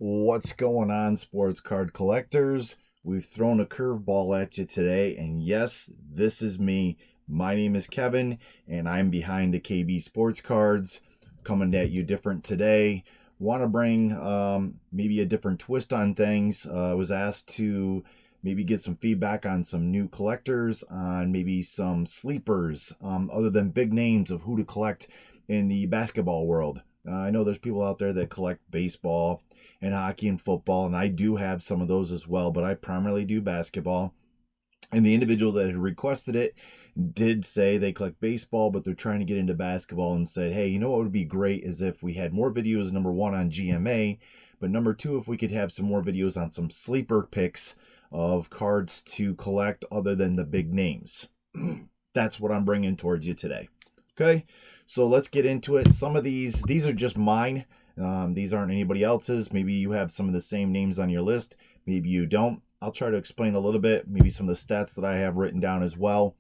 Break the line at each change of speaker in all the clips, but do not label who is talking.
What's going on, sports card collectors? We've thrown a curveball at you today, and yes, this is me. My name is Kevin, and I'm behind the KB Sports Cards, coming at you different today. Want to bring maybe a different twist on things. I was asked to maybe get some feedback on some new collectors, on maybe some sleepers, other than big names of who to collect in the basketball world. I know there's people out there that collect baseball and hockey and football, and I do have some of those as well, but I primarily do basketball. And the individual that had requested it did say they collect baseball, but they're trying to get into basketball, and said, hey, you know what would be great is if we had more videos, number one, on GMA, but number two, if we could have some more videos on some sleeper picks of cards to collect other than the big names. That's what I'm bringing towards you today. Okay, so let's get into it. Some of these are just mine. These aren't anybody else's. Maybe you have some of the same names on your list. Maybe you don't. I'll try to explain a little bit, maybe some of the stats that I have written down as well,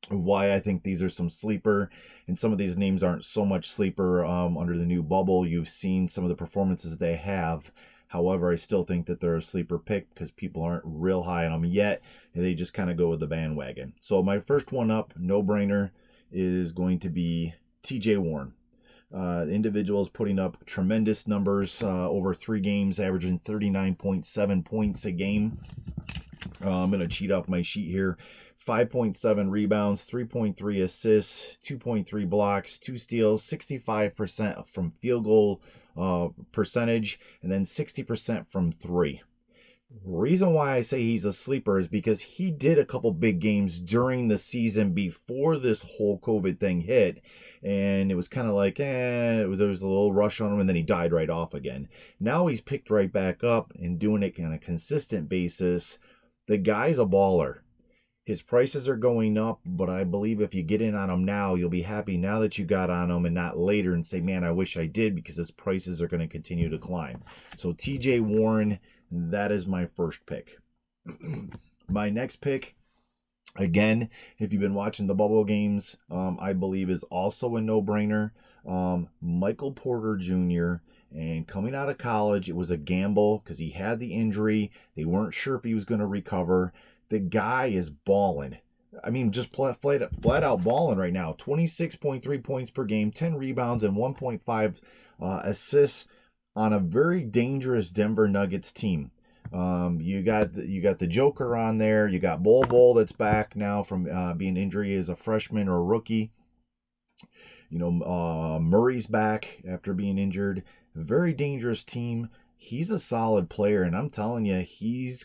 why I think these are some sleeper, and some of these names aren't so much sleeper under the new bubble. You've seen some of the performances they have. However, I still think that they're a sleeper pick because people aren't real high on them yet, and they just kind of go with the bandwagon. So my first one up, no-brainer, is going to be TJ Warren. The individual is putting up tremendous numbers over 3 games, averaging 39.7 points a game. I'm going to cheat off my sheet here. 5.7 rebounds, 3.3 assists, 2.3 blocks, 2 steals, 65% from field goal percentage, and then 60% from 3. Reason why I say he's a sleeper is because he did a couple big games during the season before this whole COVID thing hit, and it was kind of like, there was a little rush on him, and then he died right off again. Now he's picked right back up and doing it on a consistent basis. The guy's a baller. His prices are going up, but I believe if you get in on him now, you'll be happy now that you got on him and not later and say, man, I wish I did, because his prices are going to continue to climb. So TJ Warren, that is my first pick. My next pick, again, if you've been watching the bubble games, I believe is also a no-brainer. Michael Porter Jr., and coming out of college, it was a gamble because he had the injury. They weren't sure if he was going to recover. The guy is balling. I mean, just flat out balling right now. 26.3 points per game, 10 rebounds, and 1.5 assists on a very dangerous Denver Nuggets team. You got the Joker on there. You got Bol that's back now from being injured as a freshman or a rookie. Murray's back after being injured. Very dangerous team. He's a solid player, and I'm telling you, he's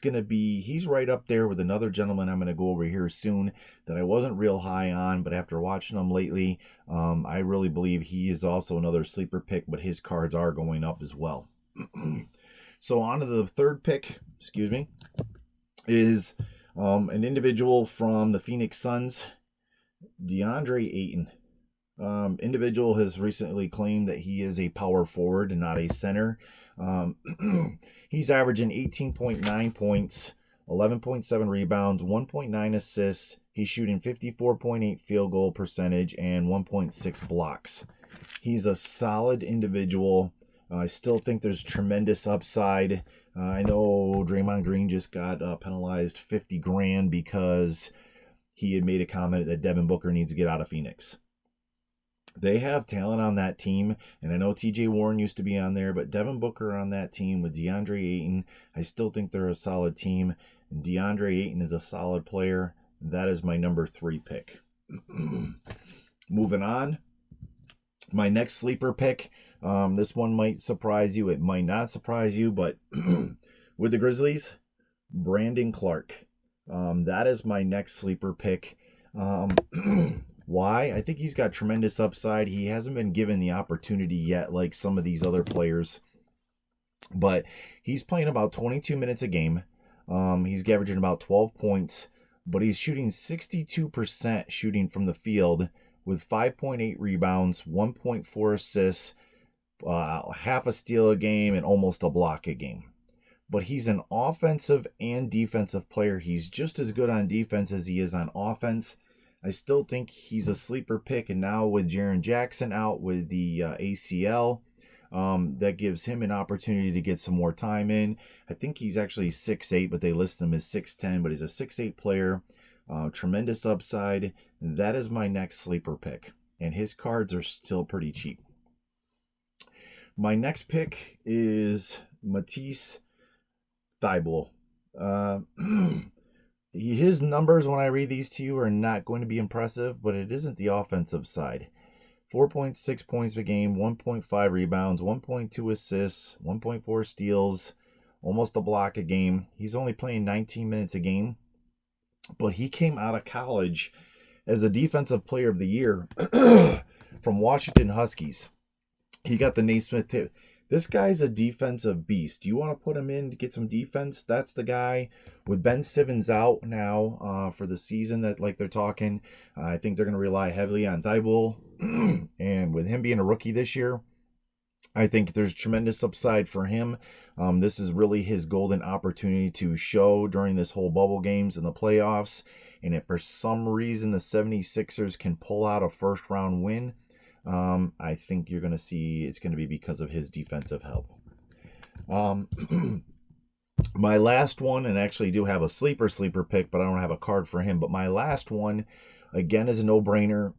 right up there with another gentleman I'm going to go over here soon that I wasn't real high on, but after watching him lately, I really believe he is also another sleeper pick, but his cards are going up as well. So on to the third pick, is an individual from the Phoenix Suns, DeAndre Ayton. Individual has recently claimed that he is a power forward and not a center. He's averaging 18.9 points, 11.7 rebounds, 1.9 assists. He's shooting 54.8 field goal percentage and 1.6 blocks. He's a solid individual. I still think there's tremendous upside. I know Draymond Green just got penalized $50,000 because he had made a comment that Devin Booker needs to get out of Phoenix. They have talent on that team, and I know TJ Warren used to be on there, but Devin Booker on that team with DeAndre Ayton, I still think they're a solid team, and DeAndre Ayton is a solid player. That is my number 3 pick. Moving on, my next sleeper pick, this one might surprise you, it might not surprise you, but with the Grizzlies, Brandon Clark. That is my next sleeper pick. Why? I think he's got tremendous upside. He hasn't been given the opportunity yet like some of these other players, but he's playing about 22 minutes a game. He's averaging about 12 points, but he's shooting 62% shooting from the field with 5.8 rebounds, 1.4 assists, half a steal a game, and almost a block a game. But he's an offensive and defensive player. He's just as good on defense as he is on offense. I still think he's a sleeper pick, and now with Jaren Jackson out with the ACL, That gives him an opportunity to get some more time in. I think he's actually 6'8", but they list him as 6'10", but he's a 6'8" player. Tremendous upside. That is my next sleeper pick, and his cards are still pretty cheap. My next pick is Matisse Thybulle. His numbers, when I read these to you, are not going to be impressive, but it isn't the offensive side. 4.6 points per game, 1.5 rebounds, 1.2 assists, 1.4 steals, almost a block a game. He's only playing 19 minutes a game, but he came out of college as a defensive player of the year from Washington Huskies. He got the Naismith tip. This guy's a defensive beast. Do you want to put him in to get some defense? That's the guy. With Ben Simmons out now for the season, that like they're talking, I think they're going to rely heavily on Thybulle. And with him being a rookie this year, I think there's tremendous upside for him. This is really his golden opportunity to show during this whole bubble games and the playoffs. And if for some reason the 76ers can pull out a first-round win, I think you're going to see it's going to be because of his defensive help. My last one, and actually do have a sleeper pick, but I don't have a card for him. But my last one, again, is a no-brainer.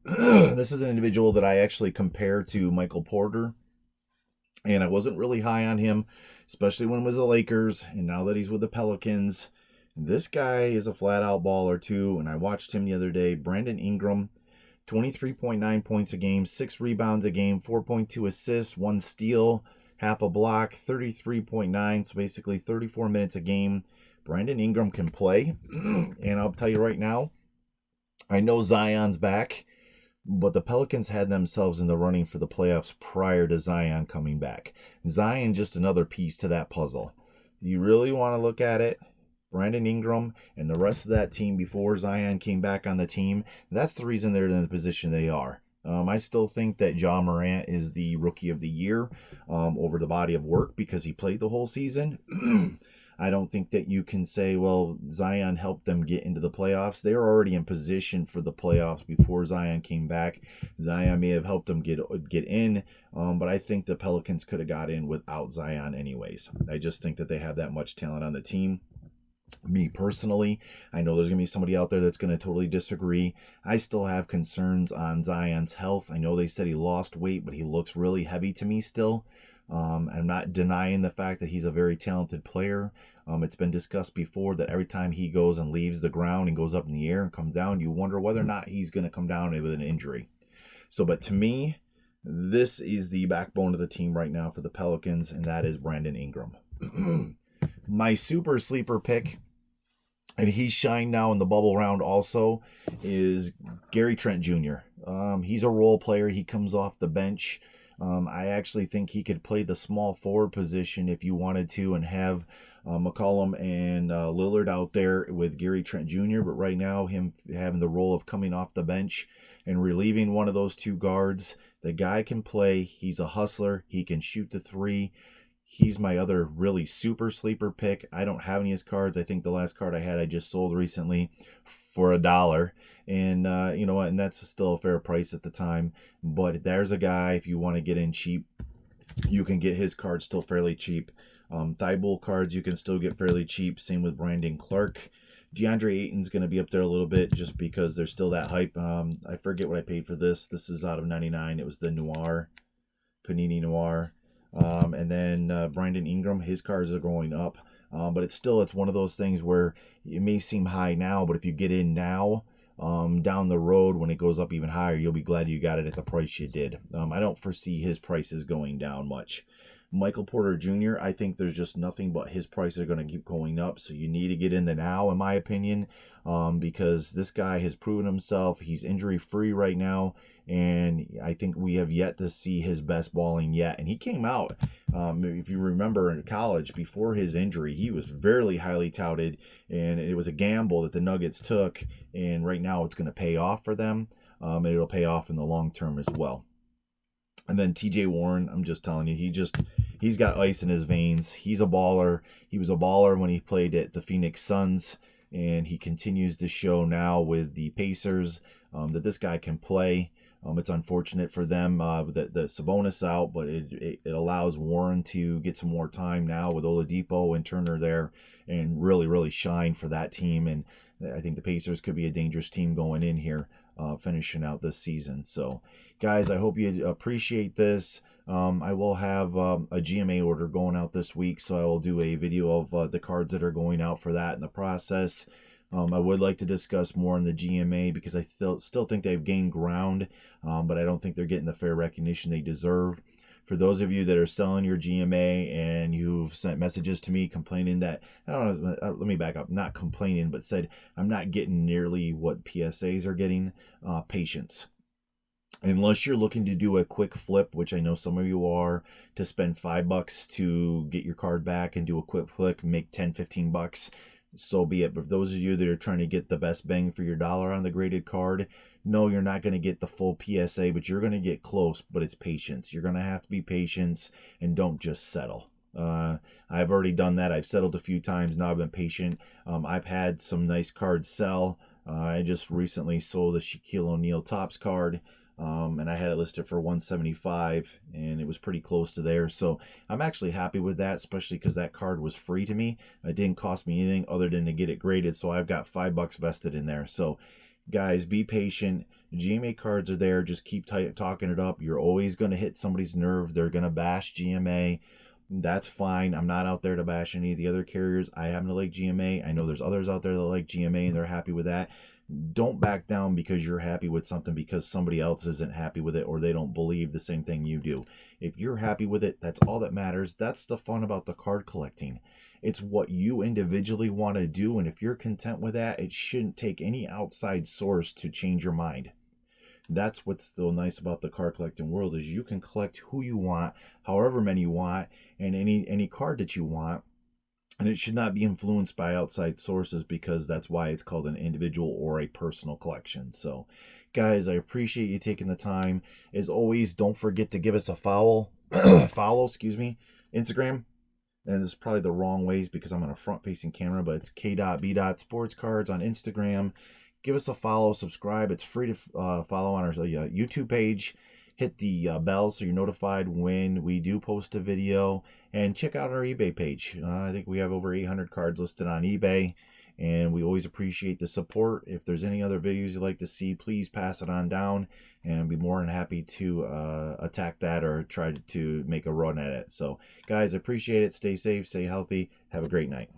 This is an individual that I actually compare to Michael Porter. And I wasn't really high on him, especially when it was the Lakers. And now that he's with the Pelicans, this guy is a flat-out baller too. And I watched him the other day. Brandon Ingram, 23.9 points a game, 6 rebounds a game, 4.2 assists, 1 steal, half a block, 33.9, so basically 34 minutes a game. Brandon Ingram can play, and I'll tell you right now, I know Zion's back, but the Pelicans had themselves in the running for the playoffs prior to Zion coming back. Zion just another piece to that puzzle. You really want to look at it, Brandon Ingram and the rest of that team before Zion came back on the team, that's the reason they're in the position they are. I still think that Ja Morant is the rookie of the year over the body of work because he played the whole season. I don't think that you can say, well, Zion helped them get into the playoffs. They were already in position for the playoffs before Zion came back. Zion may have helped them get in, but I think the Pelicans could have got in without Zion anyways. I just think that they have that much talent on the team. Me personally, I know there's going to be somebody out there that's going to totally disagree. I still have concerns on Zion's health. I know they said he lost weight, but he looks really heavy to me still. I'm not denying the fact that he's a very talented player. It's been discussed before that every time he goes and leaves the ground and goes up in the air and comes down, you wonder whether or not he's going to come down with an injury. So, but to me, this is the backbone of the team right now for the Pelicans, and that is Brandon Ingram. My super sleeper pick, and he's shined now in the bubble round also, is Gary Trent Jr. He's a role player. He comes off the bench. I actually think he could play the small forward position if you wanted to and have McCollum and Lillard out there with Gary Trent Jr. But right now, him having the role of coming off the bench and relieving one of those two guards, the guy can play. He's a hustler. He can shoot the three. He's my other really super sleeper pick. I don't have any of his cards. I think the last card I had I just sold recently for $1. And you know what? And that's still a fair price at the time. But there's a guy, if you want to get in cheap, you can get his cards still fairly cheap. Thybulle cards you can still get fairly cheap. Same with Brandon Clark. DeAndre Ayton's going to be up there a little bit just because there's still that hype. I forget what I paid for this. This is out of 99. It was the Noir, Panini Noir. And then Brandon Ingram, his cards are going up. But it's one of those things where it may seem high now, but if you get in now, down the road when it goes up even higher, you'll be glad you got it at the price you did. I don't foresee his prices going down much. Michael Porter Jr., I think there's just nothing but his prices are going to keep going up. So you need to get in the now, in my opinion, because this guy has proven himself. He's injury-free right now, and I think we have yet to see his best balling yet. And he came out, if you remember, in college before his injury, he was very highly touted, and it was a gamble that the Nuggets took, and right now it's going to pay off for them, and it'll pay off in the long term as well. And then TJ Warren, I'm just telling you, he's got ice in his veins. He's a baller. He was a baller when he played at the Phoenix Suns, and he continues to show now with the Pacers that this guy can play. It's unfortunate for them that the Sabonis out, but it allows Warren to get some more time now with Oladipo and Turner there and really shine for that team. And I think the Pacers could be a dangerous team going in here, finishing out this season. So, guys, I hope you appreciate this. I will have a GMA order going out this week, so I will do a video of the cards that are going out for that in the process. I would like to discuss more on the GMA because I still think they've gained ground, but I don't think they're getting the fair recognition they deserve. For those of you that are selling your GMA and you've sent messages to me complaining that, I don't know, let me back up, not complaining, but said I'm not getting nearly what PSAs are getting, patience. Unless you're looking to do a quick flip, which I know some of you are, to spend $5 to get your card back and do a quick flip, make 10-15 bucks, so be it. But for those of you that are trying to get the best bang for your dollar on the graded card, no, you're not going to get the full PSA, but you're going to get close. But it's patience. You're going to have to be patient and don't just settle. I've already done that. I've settled a few times. Now I've been patient. I've had some nice cards sell. I just recently sold a Shaquille O'Neal Topps card. And I had it listed for $175, and it was pretty close to there. So I'm actually happy with that, especially because that card was free to me. It didn't cost me anything other than to get it graded. So I've got $5 vested in there. So guys, be patient. GMA cards are there. Just keep talking it up. You're always going to hit somebody's nerve. They're going to bash GMA. That's fine. I'm not out there to bash any of the other carriers. I happen to like GMA. I know there's others out there that like GMA and they're happy with that. Don't back down because you're happy with something because somebody else isn't happy with it or they don't believe the same thing you do. If you're happy with it, that's all that matters. That's the fun about the card collecting. It's what you individually want to do, and if you're content with that, it shouldn't take any outside source to change your mind. That's what's so nice about the card collecting world is you can collect who you want, however many you want, and any card that you want. And it should not be influenced by outside sources because that's why it's called an individual or a personal collection. So, guys, I appreciate you taking the time. As always, don't forget to give us a follow, Instagram. And this is probably the wrong ways because I'm on a front-facing camera, but it's k.b.sportscards on Instagram. Give us a follow, subscribe. It's free to follow on our YouTube page. Hit the bell so you're notified when we do post a video, and check out our eBay page. I think we have over 800 cards listed on eBay, and we always appreciate the support. If there's any other videos you'd like to see, please pass it on down, and I'd be more than happy to attack that or try to make a run at it. So, guys, appreciate it. Stay safe, stay healthy. Have a great night.